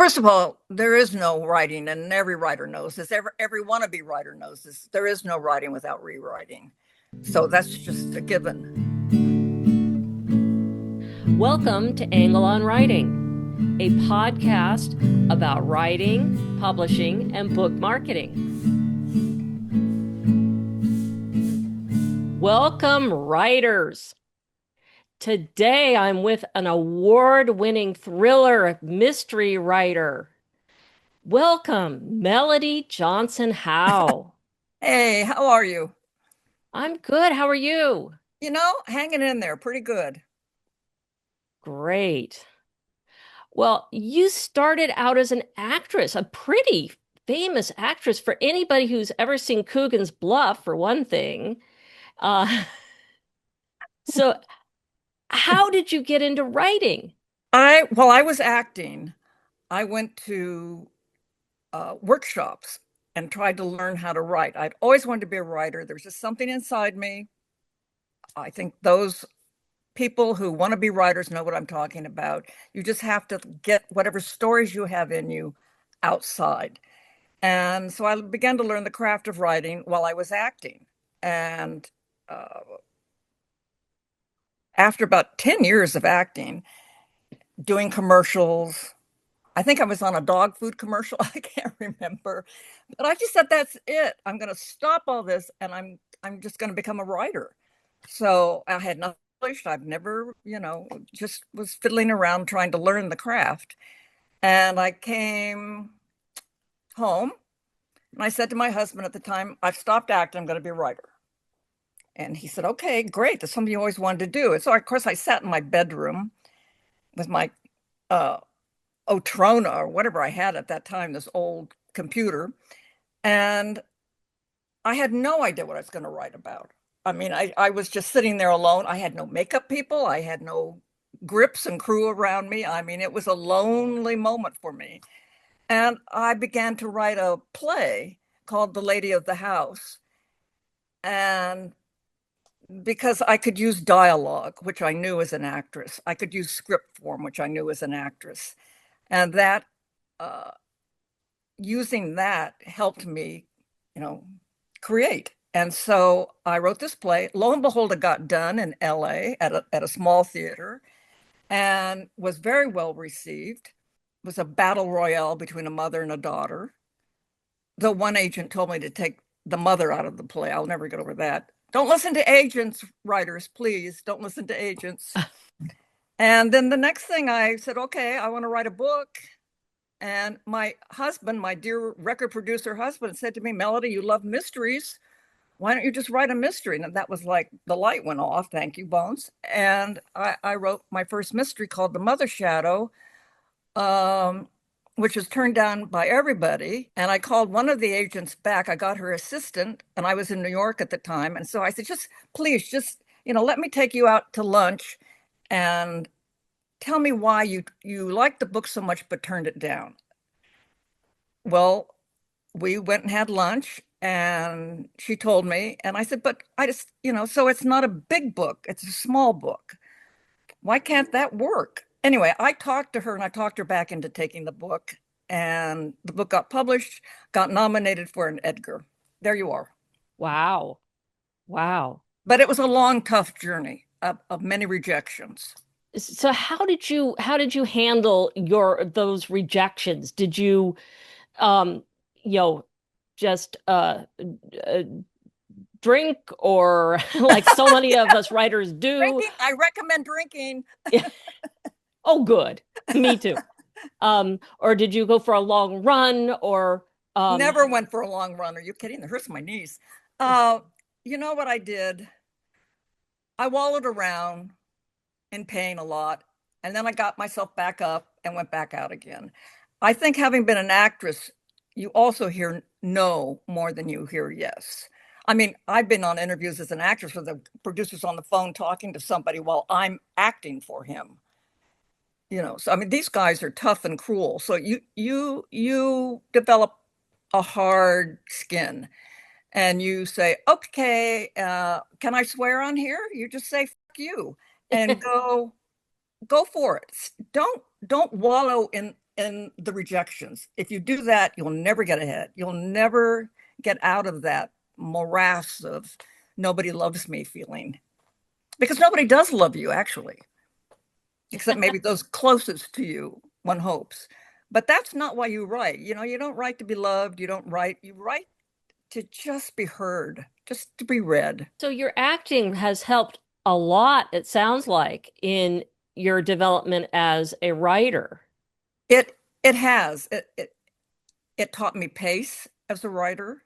First of all, there is no writing, and every writer knows this. Every wannabe writer knows this. There is no writing without rewriting. So that's just a given. Welcome to Angle on Writing, a podcast about writing, publishing, and book marketing. Welcome, writers. Today I'm with an award-winning thriller mystery writer. Welcome, Melodie Johnson Howe. Hey, how are you? I'm good. How are you? Hanging in there pretty good. Great. Well, you started out as an actress, a pretty famous actress for anybody who's ever seen Coogan's Bluff, for one thing. Uh, so, how did you get into writing? While I was acting, I went to workshops and tried to learn how to write. I'd always wanted to be a writer. There's just something inside me. I think those people who want to be writers know what I'm talking about. You just have to get whatever stories you have in you outside. And so I began to learn the craft of writing while I was acting. And uh, after about 10 years of acting, doing commercials, I think I was on a dog food commercial. I can't remember. But I just said, that's it. I'm going to stop all this and I'm just going to become a writer. So I had nothing published. I've never, just was fiddling around trying to learn the craft. And I came home and I said to my husband at the time, I've stopped acting. I'm going to be a writer. And he said, okay, great. That's something you always wanted to do. And so, of course, I sat in my bedroom with my uh, Otrona or whatever I had at that time, this old computer. And I had no idea what I was going to write about. I mean, I was just sitting there alone. I had no makeup people. I had no grips and crew around me. I mean, it was a lonely moment for me. And I began to write a play called The Lady of the House. And because I could use dialogue, which I knew as an actress, I could use script form, which I knew as an actress. And that, uh, using that helped me, you know, create. And so I wrote this play. Lo and behold, it got done in LA at a small theater and was very well received. It was a battle royale between a mother and a daughter. Though one agent told me to take the mother out of the play. I'll never get over that. Don't listen to agents, writers, please. Don't listen to agents. And then the next thing I said, okay, I want to write a book. And my husband, my dear record producer husband, said to me, Melodie, you love mysteries. Why don't you just write a mystery? And that was like the light went off. Thank you, Bones. And I wrote my first mystery called The Mother Shadow, um, which was turned down by everybody. And I called one of the agents back. I got her assistant, and I was in New York at the time. And so I said, just please, just, let me take you out to lunch and tell me why you liked the book so much but turned it down. Well, we went and had lunch and she told me, and I said, but I just, so it's not a big book, it's a small book. Why can't that work? Anyway, I talked to her and I talked her back into taking the book, and the book got published, got nominated for an Edgar. There you are. Wow. Wow. But it was a long, tough journey of many rejections. So how did you handle your those rejections? Did you um you know just drink or like so many of us writers do? Drinking, I recommend drinking. Oh, good. Me too. Or did you go for a long run or um Never went for a long run. Are you kidding? It hurts my knees. Uh, you know what I did? I wallowed around in pain a lot, and then I got myself back up and went back out again. I think having been an actress, you also hear no more than you hear yes. I mean, I've been on interviews as an actress where the producer's on the phone talking to somebody while I'm acting for him. So I mean, these guys are tough and cruel. So you develop a hard skin and you say, okay, can I swear on here? You just say, fuck you, and go for it. Don't wallow in in the rejections. If you do that, you'll never get ahead. You'll never get out of that morass of nobody loves me feeling. Because nobody does love you, actually, except maybe those closest to you, one hopes. But that's not why you write. You don't write to be loved. You write to just be heard, just to be read. So your acting has helped a lot, it sounds like, in your development as a writer. It has. It taught me pace as a writer.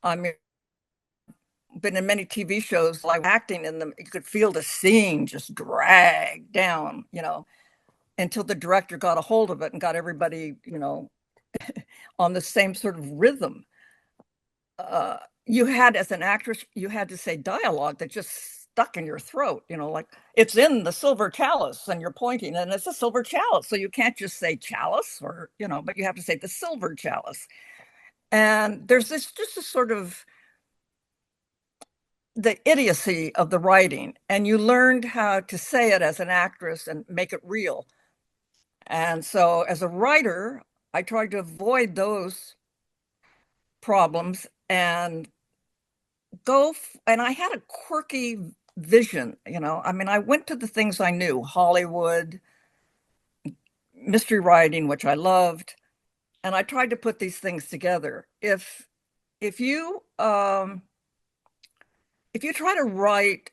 I mean, been in many TV shows, like acting in them, you could feel the scene just drag down, until the director got a hold of it and got everybody, on the same sort of rhythm. You had, as an actress, you had to say dialogue that just stuck in your throat, like it's in the silver chalice and you're pointing and it's a silver chalice. So you can't just say chalice or, but you have to say the silver chalice. And there's this just a sort of the idiocy of the writing, and you learned how to say it as an actress and make it real. And so as a writer, I tried to avoid those problems and and I had a quirky vision, I mean, I went to the things I knew, Hollywood, mystery writing, which I loved, and I tried to put these things together. If you if you try to write,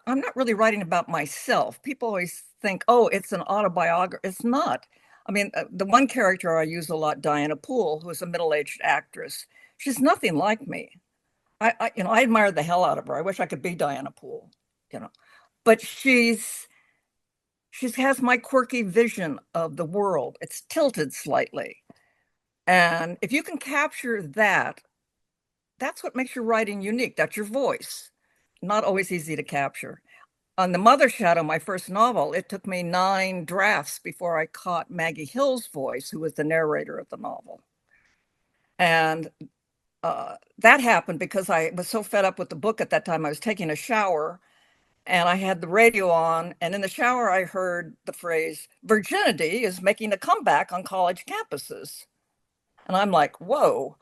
I'm not really writing about myself. People always think, oh, it's an autobiography. It's not. I mean, the one character I use a lot, Diana Poole, who's a middle-aged actress, she's nothing like me. I admire the hell out of her. I wish I could be Diana Poole, you know. But she has my quirky vision of the world. It's tilted slightly. And if you can capture that, that's what makes your writing unique. That's your voice. Not always easy to capture. On The Mother Shadow, my first novel, it took me 9 drafts before I caught Maggie Hill's voice, who was the narrator of the novel. And that happened because I was so fed up with the book at that time. I was taking a shower and I had the radio on. And in the shower, I heard the phrase, virginity is making a comeback on college campuses. And I'm like, whoa,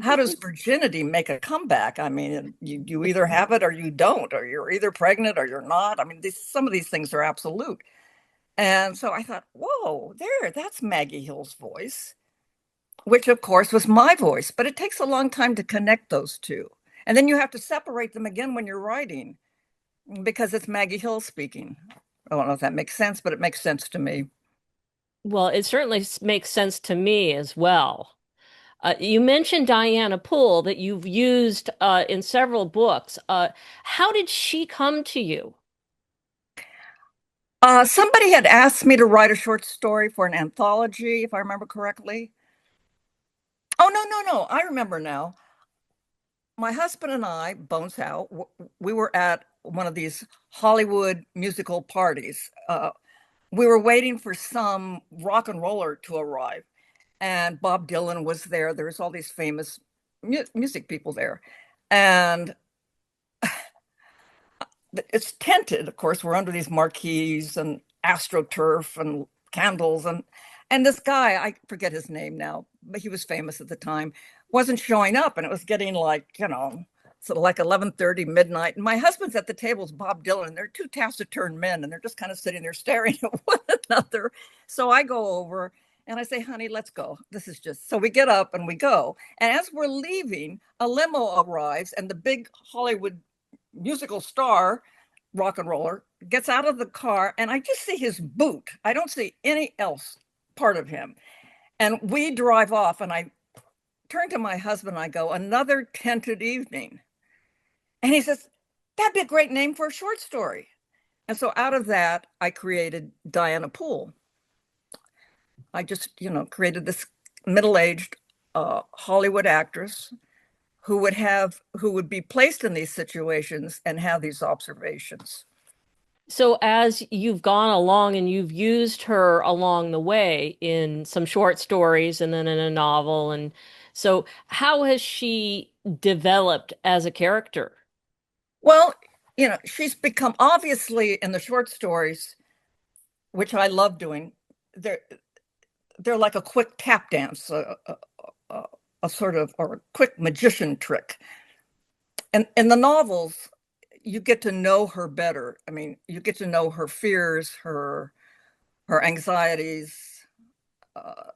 how does virginity make a comeback? I mean, you either have it or you don't, or you're either pregnant or you're not. I mean, some of these things are absolute. And so I thought, whoa, that's Maggie Hill's voice, which of course was my voice, but it takes a long time to connect those two. And then you have to separate them again when you're writing because it's Maggie Hill speaking. I don't know if that makes sense, but it makes sense to me. Well, it certainly makes sense to me as well. You mentioned Diana Poole that you've used in several books. How did she come to you? Somebody had asked me to write a short story for an anthology, if I remember correctly. Oh, no, no, no. I remember now. My husband and I, Bones Howe, we were at one of these Hollywood musical parties. We were waiting for some rock and roller to arrive, and Bob Dylan was there. There was all these famous music people there, and it's tented. Of course, we're under these marquees and astroturf and candles, and this guy, I forget his name now, but he was famous at the time, wasn't showing up, and it was getting like, sort of like 11:30 midnight. And my husband's at the table with Bob Dylan, and they're two taciturn men, and they're just kind of sitting there staring at one another. So I go over and I say, honey, let's go. This is just so we get up and we go. And as we're leaving, a limo arrives, and the big Hollywood musical star, rock and roller, gets out of the car, and I just see his boot. I don't see any else part of him. And we drive off, and I turn to my husband and I go, another tented evening. And he says, that'd be a great name for a short story. And so out of that, I created Diana Poole. I just, created this middle-aged Hollywood actress who would be placed in these situations and have these observations. So, as you've gone along and you've used her along the way in some short stories and then in a novel, and so how has she developed as a character? Well, she's become obviously in the short stories. which I love doing. They're they're like a quick tap dance, a, a sort of or a quick magician trick. And in the novels, you get to know her better. I mean, you get to know her fears, her anxieties, uh,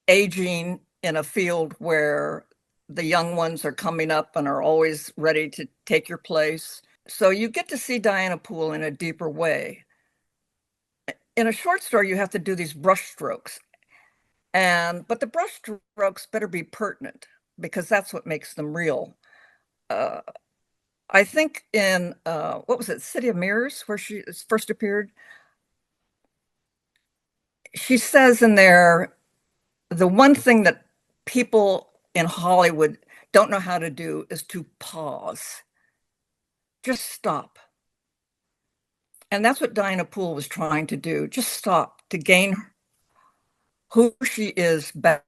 aging in a field where the young ones are coming up and are always ready to take your place. So you get to see Diana Poole in a deeper way. In a short story, you have to do these brush strokes, and but the brush strokes better be pertinent because that's what makes them real. Uh, I think in what was it, City of Mirrors, where she first appeared, she says in there the one thing that people in Hollywood don't know how to do is to pause, just stop. And that's what Diana Poole was trying to do, just stop to gain who she is back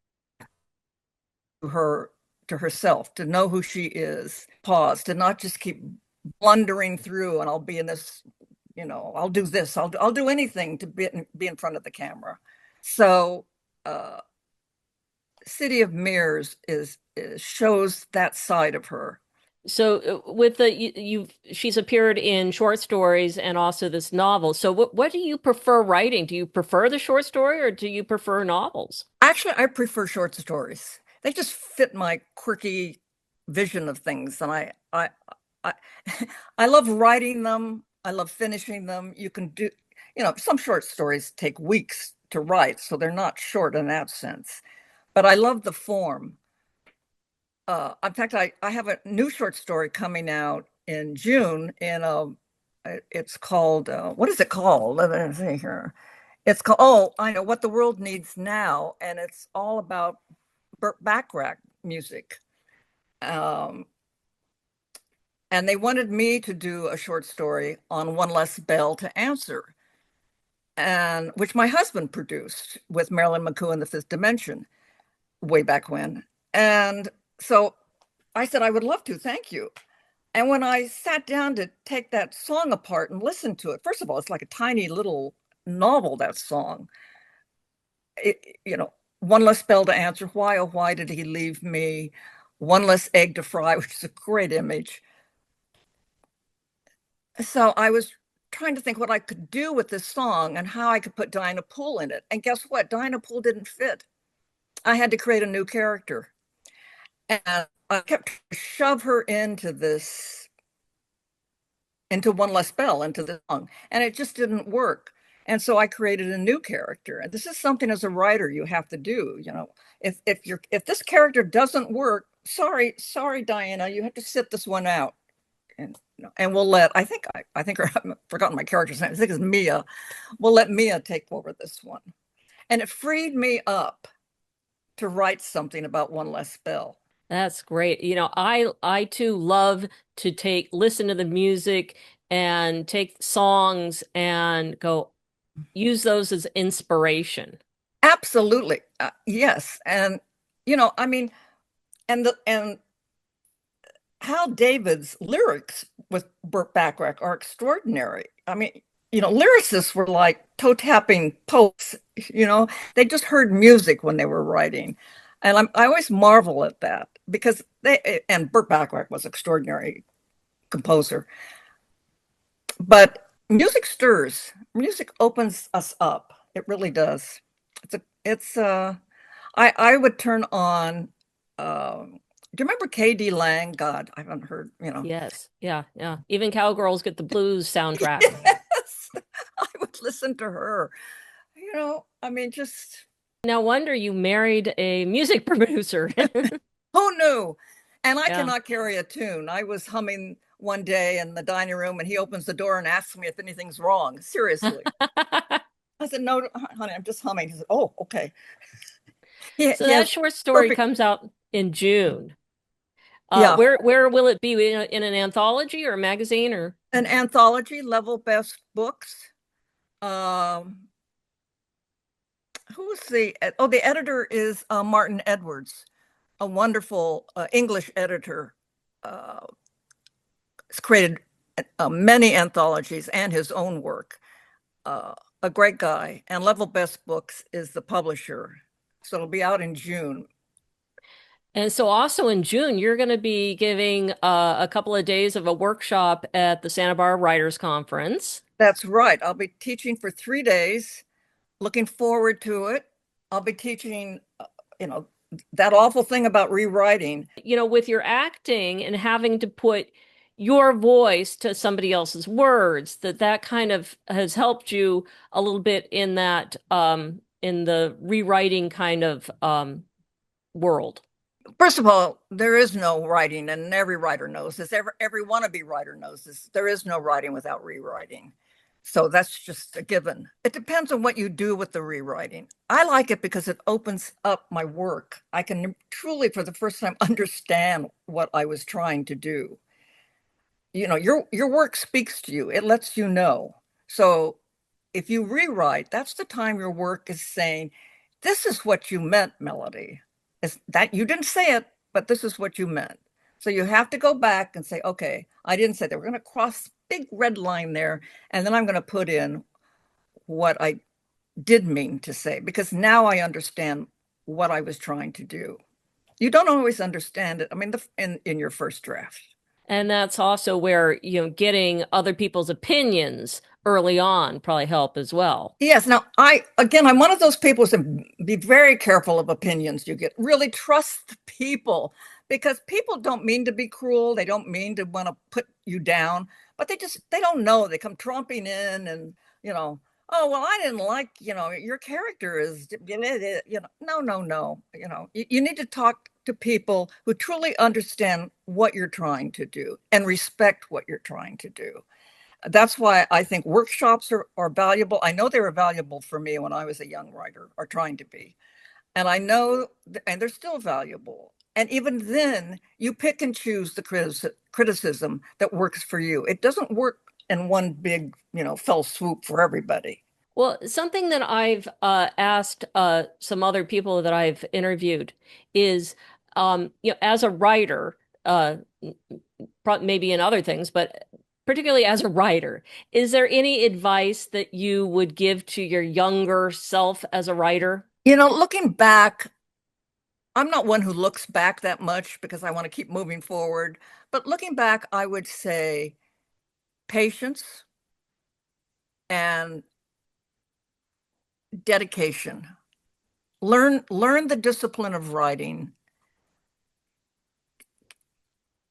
to her to herself, to know who she is, pause, to not just keep blundering through and I'll be in this, I'll do this, I'll do anything to be in front of the camera. So City of Mirrors is shows that side of her. So with the she's appeared in short stories and also this novel. So what do you prefer writing? Do you prefer the short story or do you prefer novels? Actually, I prefer short stories. They just fit my quirky vision of things, and I, I love writing them. I love finishing them. You can do, some short stories take weeks to write, so they're not short in that sense. But I love the form. In fact, I have a new short story coming out in June. It's called what is it called? Let me see here. It's called, oh, I know, What the World Needs Now, and it's all about Burt Bacharach music. Um, and they wanted me to do a short story on One Less Bell to Answer, and which my husband produced with Marilyn McCoo in the Fifth Dimension way back when. And so I said, I would love to, thank you. And when I sat down to take that song apart and listen to it, first of all, it's like a tiny little novel, that song. One less bell to answer. Why, oh, why did he leave me? One less egg to fry, which is a great image. So I was trying to think what I could do with this song and how I could put Dinah Poole in it. And guess what? Dinah Poole didn't fit. I had to create a new character. And I kept trying to shove her into One Less Bell, into the song. And it just didn't work. And so I created a new character. And this is something as a writer you have to do. If this character doesn't work, sorry, Diana, you have to sit this one out. And we'll let I think I've forgotten my character's name. I think it's Mia. We'll let Mia take over this one. And it freed me up to write something about One Less Bell. That's great. I too love to listen to the music and take songs and go use those as inspiration. Absolutely. Yes. And I mean, and Hal David's lyrics with Burt Bacharach are extraordinary. I mean, lyricists were like toe tapping poets, they just heard music when they were writing. And I always marvel at that because and Burt Bacharach was an extraordinary composer. But music stirs, music opens us up. It really does. I would turn on, do you remember KD Lang? God, I haven't heard, Yes. Yeah. Yeah. Even Cowgirls Get the Blues soundtrack. Yes, I would listen to her. I mean, just No wonder you married a music producer. who knew? And I Yeah. cannot carry a tune. I was humming one day in the dining room and he opens the door and asks me if anything's wrong. Seriously. I said, no, honey, I'm just humming. He said, oh, okay. So He that has short story perfect, comes out in June. yeah, Where will it be in an anthology or a magazine or? an anthology, level best books. Um, who is the editor is Martin Edwards, a wonderful English editor. Uh, has created many anthologies and his own work. a great guy, and Level Best Books is the publisher. So it'll be out in June. And so also in June, you're going to be giving a couple of days of a workshop at the Santa Barbara Writers Conference. That's right. I'll be teaching for 3 days. Looking forward to it. I'll be teaching, you know, that awful thing about rewriting. With your acting and having to put your voice to somebody else's words, that kind of has helped you a little bit in that in the rewriting kind of world. First of all, there is no writing, and every writer knows this. Every wannabe writer knows this. There is no writing without rewriting. So that's just a given. It depends on what you do with the rewriting. I like it because it opens up my work. I can truly, for the first time, understand what I was trying to do. Your work speaks to you. It lets you know. So if you rewrite, that's the time your work is saying, this is what you meant, Melody. It's that you didn't say it, but this is what you meant. So you have to go back and say, okay, I didn't say that. We're going to cross big red line there, and then I'm going to put in what I did mean to say, because now I understand what I was trying to do. You don't always understand it. I mean, in your first draft. And that's also where, getting other people's opinions early on probably help as well. Yes. Now, I'm one of those people who be very careful of opinions you get. Really trust people because people don't mean to be cruel. They don't mean to want to put you down, but they don't know. They come tromping in and, oh, well, I didn't like, your character is, no, no, no. You need to talk to people who truly understand what you're trying to do and respect what you're trying to do. That's why I think workshops are valuable. I know they were valuable for me when I was a young writer, or trying to be. And I know, and they're still valuable. And even then, you pick and choose the criticism that works for you. It doesn't work in one big, fell swoop for everybody. Well, something that I've asked some other people that I've interviewed is, as a writer, maybe in other things, but particularly as a writer, is there any advice that you would give to your younger self as a writer? Looking back, I'm not one who looks back that much because I want to keep moving forward. But looking back, I would say patience and dedication. Learn the discipline of writing.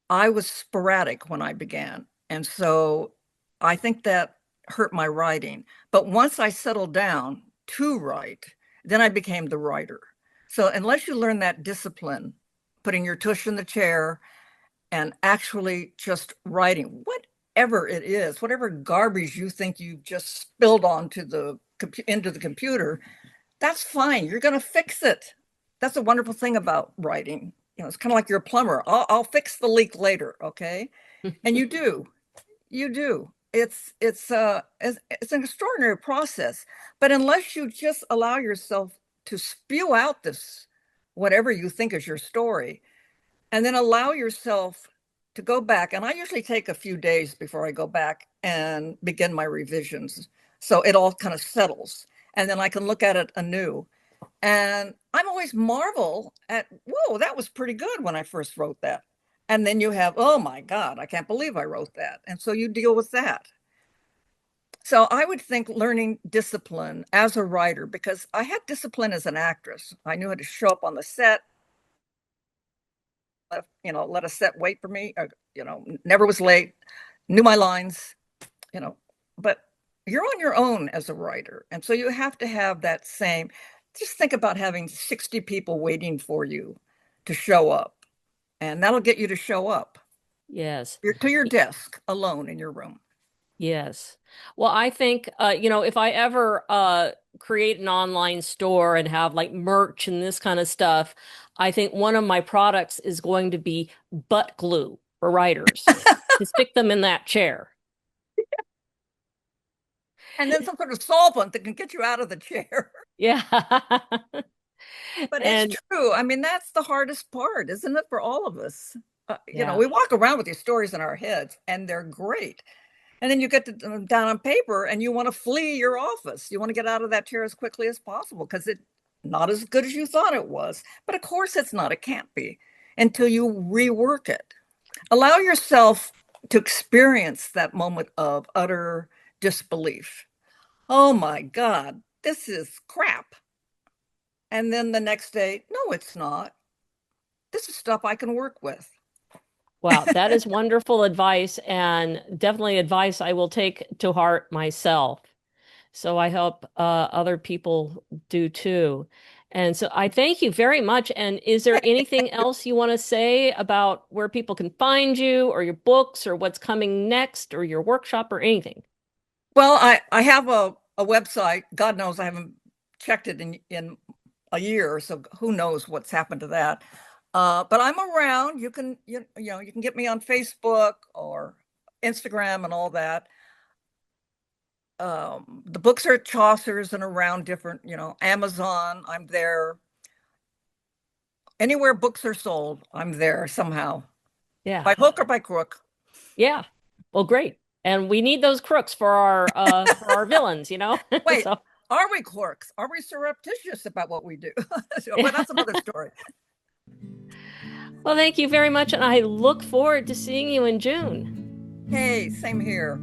I was sporadic when I began, and so I think that hurt my writing. But once I settled down to write, then I became the writer. So unless you learn that discipline, putting your tush in the chair and actually just writing, whatever it is, whatever garbage you think you just spilled onto into the computer, that's fine. You're going to fix it. That's a wonderful thing about writing. It's kind of like you're a plumber. I'll fix the leak later, okay? And you do. You do. It's an extraordinary process. But unless you just allow yourself to spew out this whatever you think is your story, and then allow yourself to go back, and I usually take a few days before I go back and begin my revisions. So it all kind of settles. And then I can look at it anew. And I'm always marvel at, whoa, that was pretty good when I first wrote that. And then you have, oh my God, I can't believe I wrote that. And so you deal with that. So I would think learning discipline as a writer, because I had discipline as an actress. I knew how to show up on the set, let a set wait for me, or, never was late, knew my lines, you know, but you're on your own as a writer. And so you have to have that same, just think about having 60 people waiting for you to show up. And that'll get you to show up. Yes. You're to your desk alone in your room. Yes. Well, I think, if I ever create an online store and have like merch and this kind of stuff, I think one of my products is going to be butt glue for writers to stick them in that chair. And then some sort of solvent that can get you out of the chair. Yeah. But it's And true. I mean, that's the hardest part, isn't it, for all of us? yeah. We walk around with these stories in our heads, and they're great. And then you get down on paper and you want to flee your office. You want to get out of that chair as quickly as possible because it's not as good as you thought it was. But of course it's not. It can't be until you rework it. Allow yourself to experience that moment of utter disbelief. Oh my God, this is crap. And then the next day, no, it's not. This is stuff I can work with. Wow, that is wonderful advice and definitely advice I will take to heart myself. So I hope other people do too. And so I thank you very much. And is there anything else you want to say about where people can find you or your books or what's coming next or your workshop or anything? Well, I have a website. God knows I haven't checked it in a year, so who knows what's happened to that. But I'm around. You can get me on Facebook or Instagram and all that. The books are at Chaucer's and around different, Amazon. I'm there. Anywhere books are sold, I'm there somehow, Yeah. by hook or by crook. Yeah. Well, great. And we need those crooks for our villains, you know? Wait, So are we clerks? Are we surreptitious about what we do? yeah. But that's another story. Well, thank you very much, and I look forward to seeing you in June. Hey, same here.